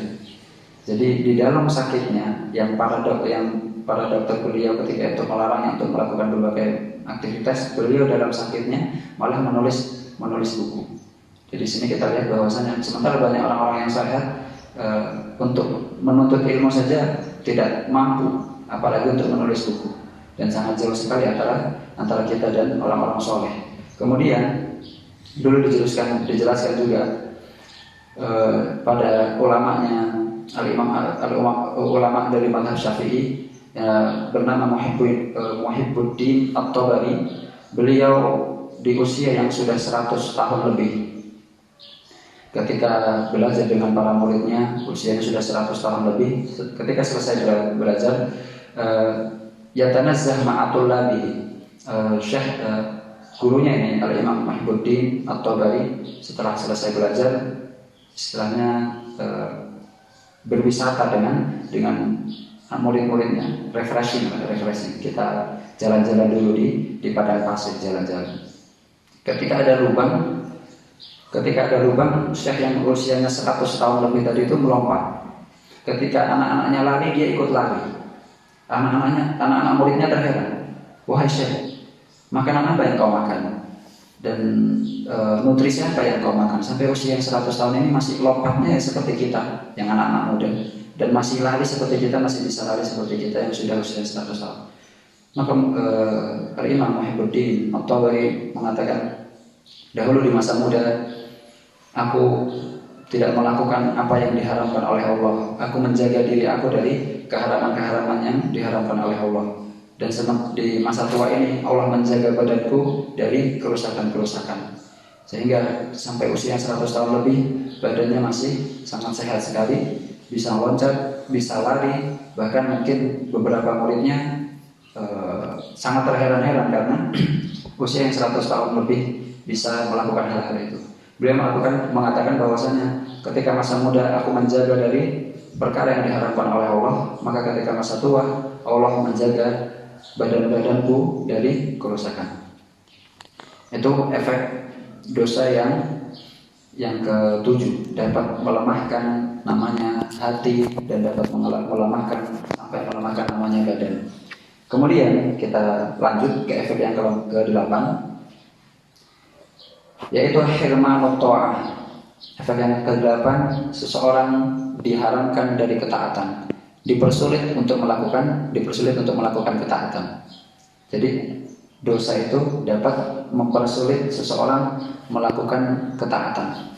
Jadi di dalam sakitnya yang para dokter beliau ketika itu melarangnya untuk melakukan berbagai aktivitas, beliau dalam sakitnya malah menulis buku. Jadi di sini kita lihat bahwasanya sementara banyak orang-orang yang sehat untuk menuntut ilmu saja tidak mampu, apalagi untuk menulis buku, dan sangat jauh sekali antara kita dan orang-orang soleh. Kemudian dulu dijelaskan juga pada ulamanya ulama dari mazhab Syafi'i bernama Muhibbuddin At-Tabari. Beliau di usia yang sudah 100 tahun lebih ketika belajar dengan para muridnya, usianya sudah 100 tahun lebih. Ketika selesai belajar, yatanazzah ma'atullabi, Syekh gurunya ini Al-Imam Muhibbuddin At-Tabari setelah selesai belajar, istilahnya berwisata dengan murid-muridnya, refreshing. Kita jalan-jalan dulu di padang pasir, jalan-jalan. Ketika ada lubang, Syekh yang usianya 100 tahun lebih tadi itu melompat. Ketika anak-anaknya lari, dia ikut lari. Anak-anak muridnya terheran. Wahai Syekh, makanan apa yang kau makan? Dan nutrisi apa yang kau makan? Sampai usia yang 100 tahun ini masih lompatnya seperti kita, yang anak-anak muda. Dan masih lari seperti kita, masih bisa lari seperti kita yang sudah usia 100 tahun. Maka Al-Imam Muhibbuddin At-Tabari mengatakan, dahulu di masa muda aku tidak melakukan apa yang diharamkan oleh Allah. Aku menjaga diri aku dari keharaman-keharaman yang diharamkan oleh Allah. Dan di masa tua ini Allah menjaga badanku dari kerusakan-kerusakan, sehingga sampai usia 100 tahun lebih badannya masih sangat sehat sekali, bisa loncat, bisa lari. Bahkan mungkin beberapa muridnya sangat terheran-heran karena usia yang 100 tahun lebih bisa melakukan hal-hal itu. Beliau mengatakan bahwasanya ketika masa muda aku menjaga dari perkara yang diharapkan oleh Allah, maka ketika masa tua Allah menjaga badan-badanku dari kerusakan. Itu efek dosa yang ke-7, dapat melemahkan namanya hati dan dapat melemahkan namanya badan. Kemudian kita lanjut ke efek yang ke-8, yaitu hirmanut ta'ah. Efek yang ke-8, seseorang diharamkan dari ketaatan. dipersulit untuk melakukan ketaatan. Jadi dosa itu dapat mempersulit seseorang melakukan ketaatan.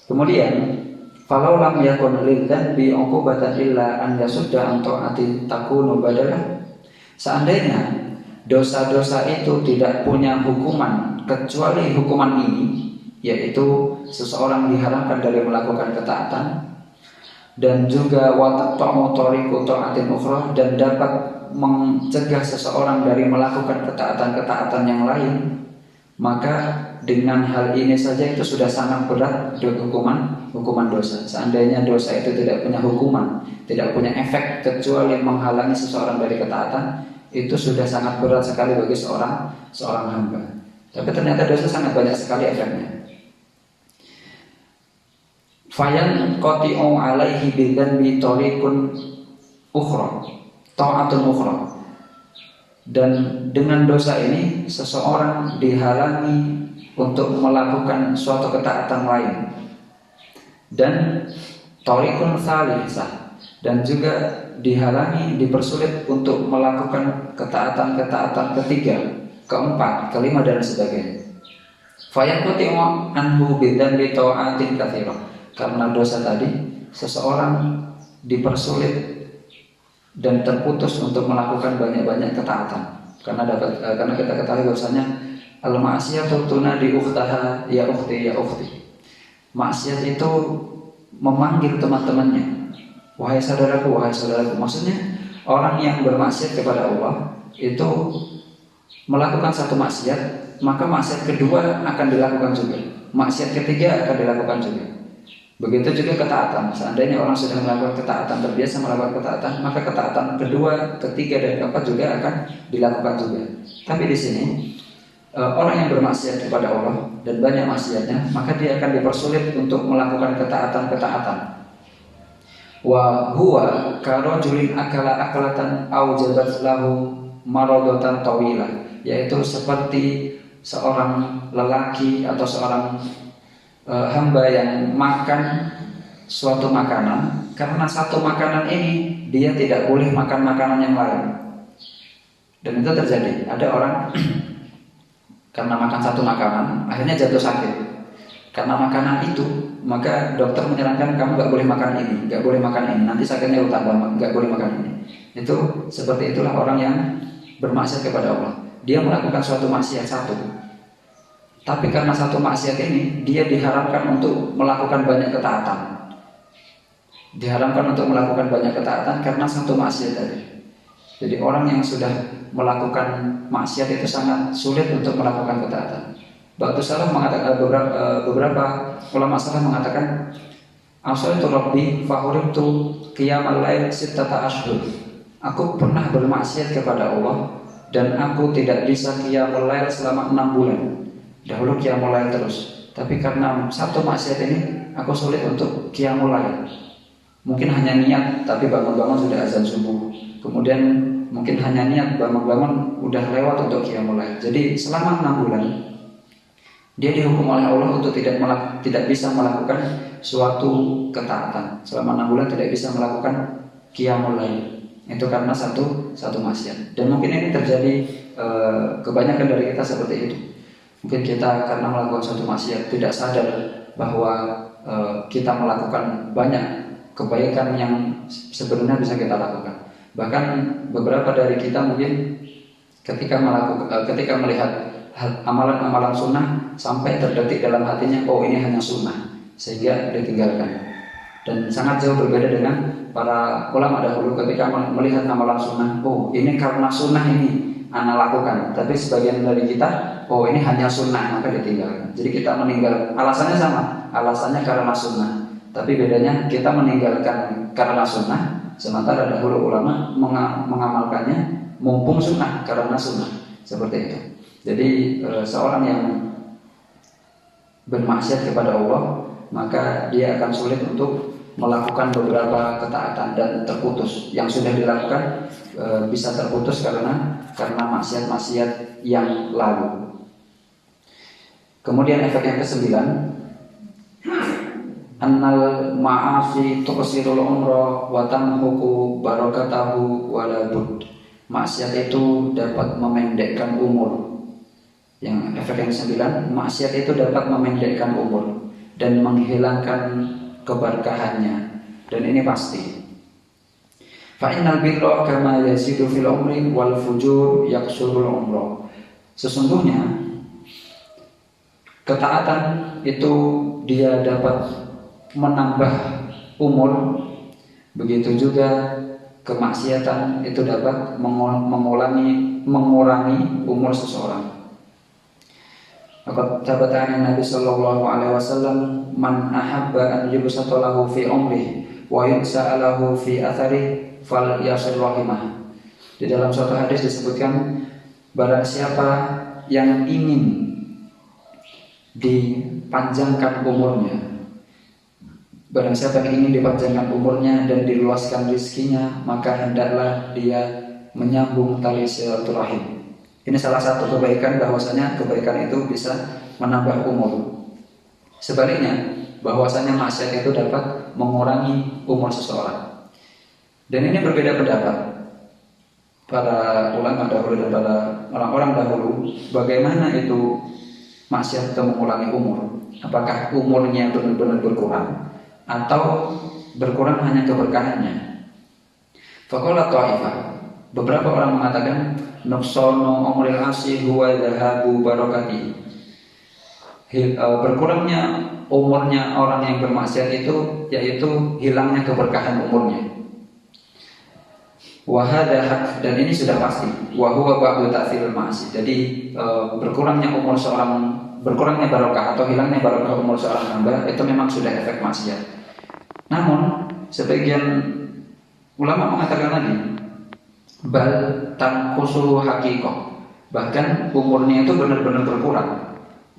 Kemudian, falau lam yakun lidzan bi uqubatan illa an yasudda an ta'ati takunu badalah. Seandainya dosa-dosa itu tidak punya hukuman kecuali hukuman ini, yaitu seseorang diharamkan dari melakukan ketaatan, dan juga wataqta'u tariqu ta'atin ukhra, dan dapat mencegah seseorang dari melakukan ketaatan-ketaatan yang lain, maka dengan hal ini saja itu sudah sangat berat hukuman dosa. Seandainya dosa itu tidak punya hukuman, tidak punya efek kecuali menghalangi seseorang dari ketaatan, itu sudah sangat berat sekali bagi seorang hamba. Tapi ternyata dosa sangat banyak sekali efeknya. Fayan qati'u alaihi bidzanbi tariqun ukhra, ta'atun ukhra. Dan dengan dosa ini seseorang dihalangi untuk melakukan suatu ketaatan lain, dan tariqun tsalisah, dan juga dihalangi, dipersulit untuk melakukan ketaatan-ketaatan ketiga, keempat, kelima, dan sebagainya. Fayanqati'u anhu bidzanbi ta'atin katsirah. Karena dosa tadi seseorang dipersulit dan terputus untuk melakukan banyak-banyak ketaatan. Karena kita ketahui bahwasanya al-ma'siyatu tunadi ukhtaha ya ukhti ya ukhti. Maksiat itu memanggil teman-temannya, wahai saudaraku, wahai saudaraku. Maksudnya orang yang bermaksiat kepada Allah itu melakukan satu maksiat, maka maksiat kedua akan dilakukan juga, maksiat ketiga akan dilakukan juga. Begitu juga ketaatan. Seandainya orang sudah melakukan ketaatan, terbiasa melakukan ketaatan, maka ketaatan kedua, ketiga, dan keempat juga akan dilakukan juga. Tapi di sini orang yang bermaksiat kepada Allah dan banyak maksiatnya, maka dia akan dipersulit untuk melakukan ketaatan-ketaatan. Wa huwa karajulin akala akalatan au jabat lahu maradatan tawilah, yaitu seperti seorang lelaki atau seorang hamba yang makan suatu makanan, karena satu makanan ini dia tidak boleh makan makanan yang lain. Dan itu terjadi. Ada orang karena makan satu makanan akhirnya jatuh sakit karena makanan itu, maka dokter menyarankan kamu nggak boleh makan ini, nggak boleh makan ini, nanti sakitnya tambah, nggak boleh makan ini. Itu seperti itulah orang yang bermaksiat kepada Allah. Dia melakukan suatu maksiat satu, tapi karena satu maksiat ini dia diharapkan untuk melakukan banyak ketaatan. Diharapkan untuk melakukan banyak ketaatan karena satu maksiat tadi. Jadi orang yang sudah melakukan maksiat itu sangat sulit untuk melakukan ketaatan. Ba'du salaf mengatakan, beberapa ulama salaf mengatakan, Asaitu Rabbi fahurimtu qiyamal lail sittata ashhur. Aku pernah bermaksiat kepada Allah dan aku tidak bisa qiyamul lail selama 6 bulan. Dahulu qiyamul lail terus, tapi karena satu maksiat ini aku sulit untuk qiyamul lail. Mungkin hanya niat, tapi bangun-bangun sudah azan subuh. Kemudian mungkin hanya niat, bangun-bangun udah lewat untuk qiyamul lail. Jadi selama 6 bulan dia dihukum oleh Allah untuk tidak bisa melakukan suatu ketaatan. Selama 6 bulan tidak bisa melakukan qiyamul lail. Itu karena satu maksiat. Dan mungkin ini terjadi kebanyakan dari kita seperti itu. Mungkin kita karena melakukan suatu maksiat tidak sadar bahwa kita melakukan banyak kebaikan yang sebenarnya bisa kita lakukan. Bahkan beberapa dari kita mungkin ketika melihat amalan-amalan sunnah sampai terdetik dalam hatinya, oh ini hanya sunnah, sehingga ditinggalkan. Dan sangat jauh berbeda dengan para ulama dahulu ketika melihat amalan sunnah, oh ini karena sunnah ini ana lakukan. Tapi sebagian dari kita, oh ini hanya sunnah, maka ditinggalkan. Jadi kita meninggal, alasannya sama, alasannya karena sunnah. Tapi bedanya kita meninggalkan karena sunnah, sementara dahulu ulama mengamalkannya mumpung sunnah, karena sunnah. Seperti itu. Jadi seorang yang bermaksiat kepada Allah, maka dia akan sulit untuk melakukan beberapa ketaatan dan terputus. Yang sudah dilakukan bisa terputus karena maksiat-maksiat yang lalu. Kemudian efek yang ke-9, annal ma'asi tuqsirul umra wa tamhuku barakatahu wala bud. Maksiat itu dapat memendekkan umur. Yang efek yang 9, maksiat itu dapat memendekkan umur dan menghilangkan keberkahannya, dan ini pasti. Fa innal birra kama yazidu fil umri wal fujur yaksurul umra. Sesungguhnya ketaatan itu dia dapat menambah umur, begitu juga kemaksiatan itu dapat mengurangi umur seseorang. Maka tabatana Nabi sallallahu alaihi wasallam, man ahabba an yubsata lahu fi umri wa yunsa lahu fi athari fal yasir rahimah. Di dalam suatu hadis disebutkan, barang siapa yang ingin dipanjangkan umurnya, barang siapa yang ingin dipanjangkan umurnya dan diluaskan rizkinya, maka hendaklah dia menyambung tali silaturahim. Ini salah satu kebaikan, bahwasanya kebaikan itu bisa menambah umur. Sebaliknya, bahwasanya maksiat itu dapat mengurangi umur seseorang. Dan ini berbeda pendapat para ulama dahulu dan para orang-orang dahulu, bagaimana itu maksiat itu mengurangi umur. Apakah umurnya benar-benar berkurang atau berkurang hanya keberkahannya? Faqala ta'ifah, beberapa orang mengatakan nuqsanu umril asi huwa dhahabu barakati. Berkurangnya umurnya orang yang bermaksiat itu yaitu hilangnya keberkahan umurnya. Wa hadha haq, dan ini sudah pasti. Wa huwa ba'du ta'thiril ma'asi. Jadi berkurangnya umur seorang, berkurangnya barokah atau hilangnya barokah umur seorang hamba itu memang sudah efek maksiat. Namun sebagian ulama mengatakan lagi, bal tanqusu haqiqah, bahkan umurnya itu benar-benar berkurang.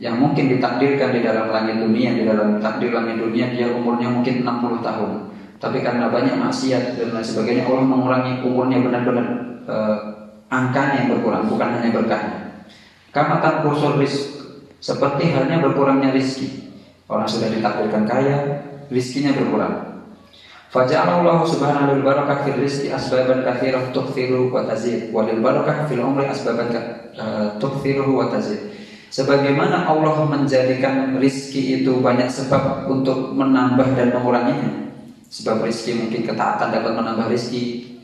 Yang mungkin ditakdirkan di dalam langit dunia, di dalam takdir langit dunia dia umurnya mungkin 60 tahun. Tapi karena banyak maksiat dan lain sebagainya, Allah mengurangi umurnya benar-benar angkanya yang berkurang, bukan hanya berkahnya. Kama tanqusul rizq, seperti halnya berkurangnya rizki. Orang sudah ditakdirkan kaya, rizkinya berkurang. Faja'alallahu subhanahu lil barakah fil rizqi asbaban katsirah tukthiru wa tazid, wa lil barakah fil umri asbaban tukthiru wa tazid. Sebagaimana Allah menjadikan rizki itu banyak sebab untuk menambah dan menguranginya. Sebab rizki, mungkin ketaatan dapat menambah rizki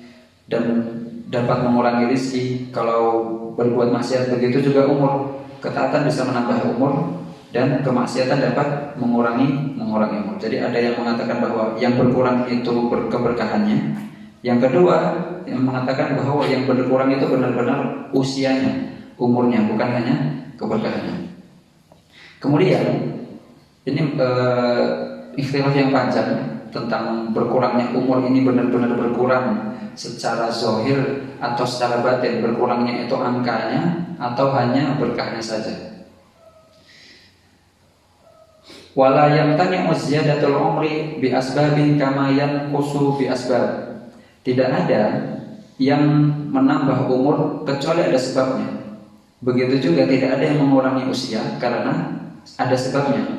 dan dapat mengurangi rizki. Kalau berbuat maksiat, begitu juga umur. Ketaatan bisa menambah umur dan kemaksiatan dapat mengurangi umur. Jadi ada yang mengatakan bahwa yang berkurang itu keberkahannya. Yang kedua, yang mengatakan bahwa yang berkurang itu benar-benar usianya, umurnya, bukan hanya keberkahannya. Kemudian ini ikhtilaf yang panjang tentang berkurangnya umur ini, benar-benar berkurang secara zahir atau secara batin. Berkurangnya itu angkanya atau hanya berkahnya saja. Wala yamtani'u ziyadatul umri bi asbabin kama yanqusu bi asbab. Tidak ada yang menambah umur kecuali ada sebabnya. Begitu juga tidak ada yang mengurangi usia karena ada sebabnya.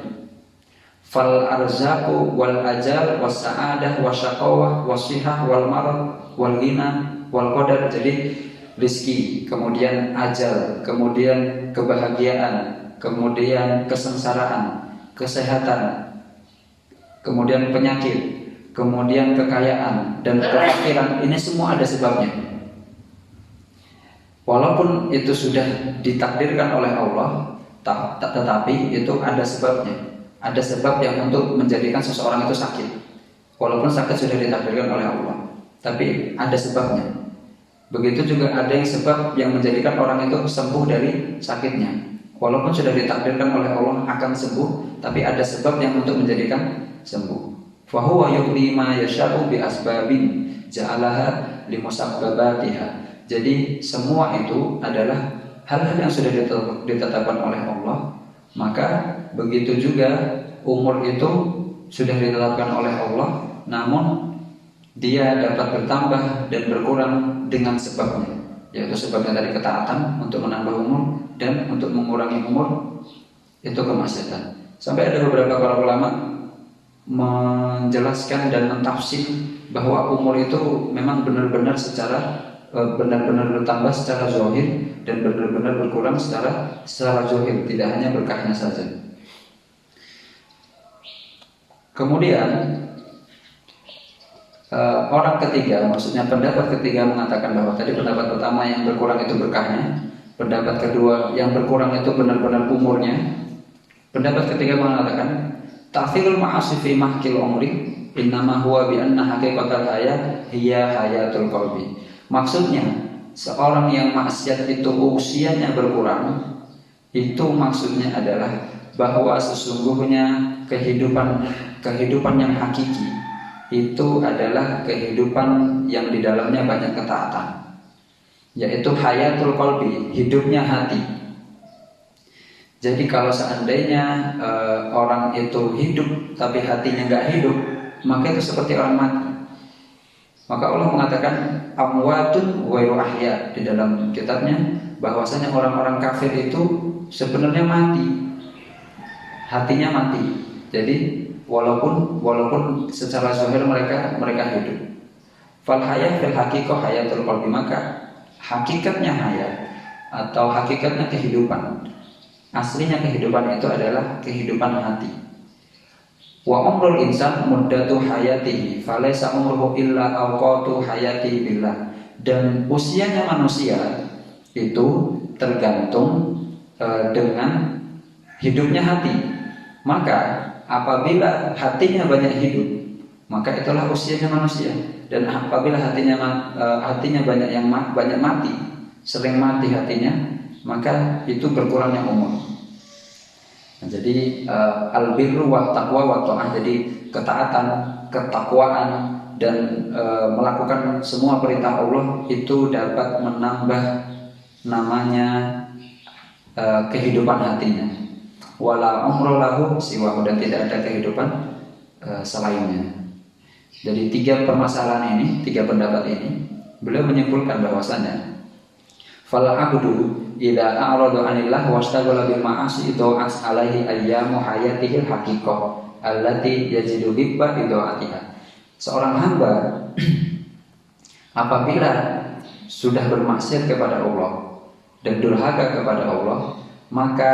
Fal arzaku wal ajal was sa'adah wasyaqawah wasihah wal marad wal ghina wal qadar. Jadi rizki, kemudian ajal, kemudian kebahagiaan, kemudian kesengsaraan, kesehatan, kemudian penyakit, kemudian kekayaan dan kefakiran, ini semua ada sebabnya. Walaupun itu sudah ditakdirkan oleh Allah, tetapi itu ada sebabnya. Ada sebab yang untuk menjadikan seseorang itu sakit. Walaupun sakit sudah ditakdirkan oleh Allah, tapi ada sebabnya. Begitu juga ada yang sebab yang menjadikan orang itu sembuh dari sakitnya. Walaupun sudah ditakdirkan oleh Allah akan sembuh, tapi ada sebab yang untuk menjadikan sembuh. Fahuwa yuqdi ma yasha'u bi asbabin ja'alaha limusabbabatiha. Jadi semua itu adalah hal-hal yang sudah ditetapkan oleh Allah. Maka begitu juga umur itu sudah ditetapkan oleh Allah, namun dia dapat bertambah dan berkurang dengan sebabnya, yaitu sebabnya dari ketaatan untuk menambah umur dan untuk mengurangi umur itu kemaksiatan. Sampai ada beberapa para ulama menjelaskan dan mentafsir bahwa umur itu memang benar-benar benar-benar bertambah secara zahir dan benar-benar berkurang secara zahir, tidak hanya berkahnya saja. Kemudian orang ketiga, maksudnya pendapat ketiga mengatakan bahwa tadi pendapat pertama yang berkurang itu berkahnya, pendapat kedua yang berkurang itu benar-benar umurnya. Pendapat ketiga mengatakan ta'thirul ma'asi fi mahkil umri innama huwa bi anna haqiqatal hayat hiya hayatul qalbi. Maksudnya seorang yang maksiat itu usianya berkurang, itu maksudnya adalah bahwa sesungguhnya kehidupan yang hakiki itu adalah kehidupan yang di dalamnya banyak ketaatan, yaitu hayatul qalbi, hidupnya hati. Jadi kalau seandainya orang itu hidup tapi hatinya nggak hidup, maka itu seperti orang mati. Maka Allah mengatakan amwatun ghairu ahya di dalam kitabnya, bahwasanya orang-orang kafir itu sebenarnya mati, hatinya mati. Jadi walaupun secara zahir mereka hidup. Fal hayat fil haqiqah hayatul qalbi, maka hakikatnya hayat atau hakikatnya kehidupan, aslinya kehidupan itu adalah kehidupan hati. Wa umrul insan muddatu hayatihi falaysa umruhu illa awqatu hayati billah. Dan usianya manusia itu tergantung dengan hidupnya hati. Maka apabila hatinya banyak hidup, maka itulah usianya manusia. Dan apabila hatinya banyak mati, sering mati hatinya, maka itu berkurangnya umur. Nah, jadi albirru wa taqwa wa ta'ah, jadi ketaatan, ketakwaan dan melakukan semua perintah Allah itu dapat menambah namanya kehidupan hatinya. Wala umru lahu siwahu, dan tidak ada kehidupan selainnya. Jadi tiga permasalahan ini, tiga pendapat ini, beliau menyimpulkan bahwasanya fal abdu idza a'rada 'anillah wastaghala bil ma'asi idha'at alaihi ayyamu hayatihil haqiqah allati yajidu hibba idha'atiha. Seorang hamba apabila sudah bermaksiat kepada Allah dan durhaka kepada Allah, maka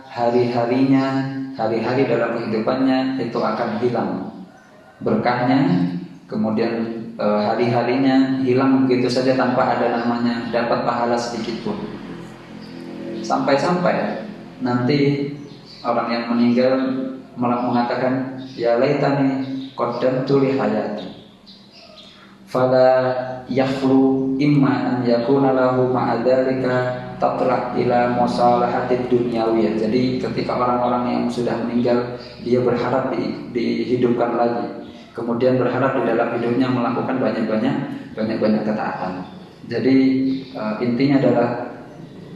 hari-hari dalam kehidupannya itu akan hilang berkahnya, kemudian hari-harinya hilang begitu saja tanpa ada namanya dapat pahala sedikit pun. Sampai-sampai nanti orang yang meninggal malah mengatakan ya laitani qaddamtu li hayati fala yakhlu imma an yakuna lahu ma'adzalika tatlaq ila musalahatid dunyawiyah. Jadi ketika orang-orang yang sudah meninggal dia berharap dihidupkan lagi, kemudian berharap di dalam hidupnya melakukan banyak ketaatan. Jadi intinya adalah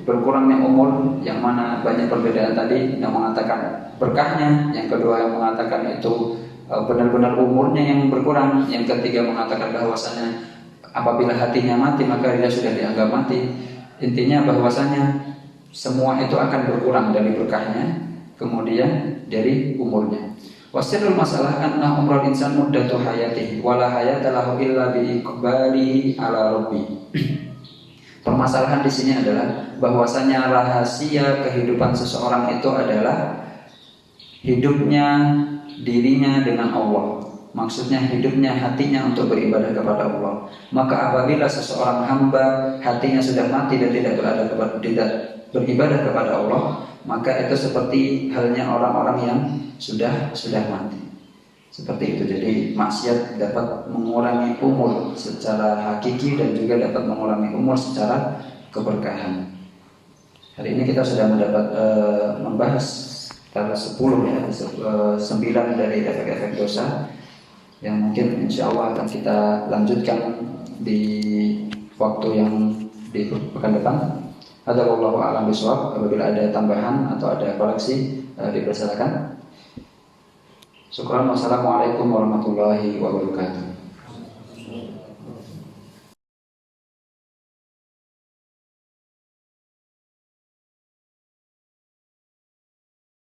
berkurangnya umur, yang mana banyak perbedaan tadi, yang mengatakan berkahnya, yang kedua yang mengatakan itu benar-benar umurnya yang berkurang, yang ketiga mengatakan bahwasanya apabila hatinya mati maka dia sudah dianggap mati. Intinya bahwasanya semua itu akan berkurang dari berkahnya, kemudian dari umurnya. Wasirul masalah anna umrul insan muddatu hayatihi wala hayata lahu illa bi iqbalihi ala rabbi. Permasalahan di sini adalah bahwasanya rahasia kehidupan seseorang itu adalah hidupnya dirinya dengan Allah. Maksudnya hidupnya hatinya untuk beribadah kepada Allah. Maka apabila seseorang hamba hatinya sudah mati dan tidak beribadah kepada Allah, maka itu seperti halnya orang-orang yang sudah mati. Seperti itu. Jadi maksiat dapat mengurangi umur secara hakiki dan juga dapat mengurangi umur secara keberkahan. Hari ini kita sudah membahas tanggal 10 ya, 9 dari efek-efek dosa yang mungkin insya Allah akan kita lanjutkan di waktu yang di pekan depan. Wallahu a'lam bishawab. Apabila ada tambahan atau ada koreksi dipersilakan. Syukran. Wassalamualaikum warahmatullahi wabarakatuh.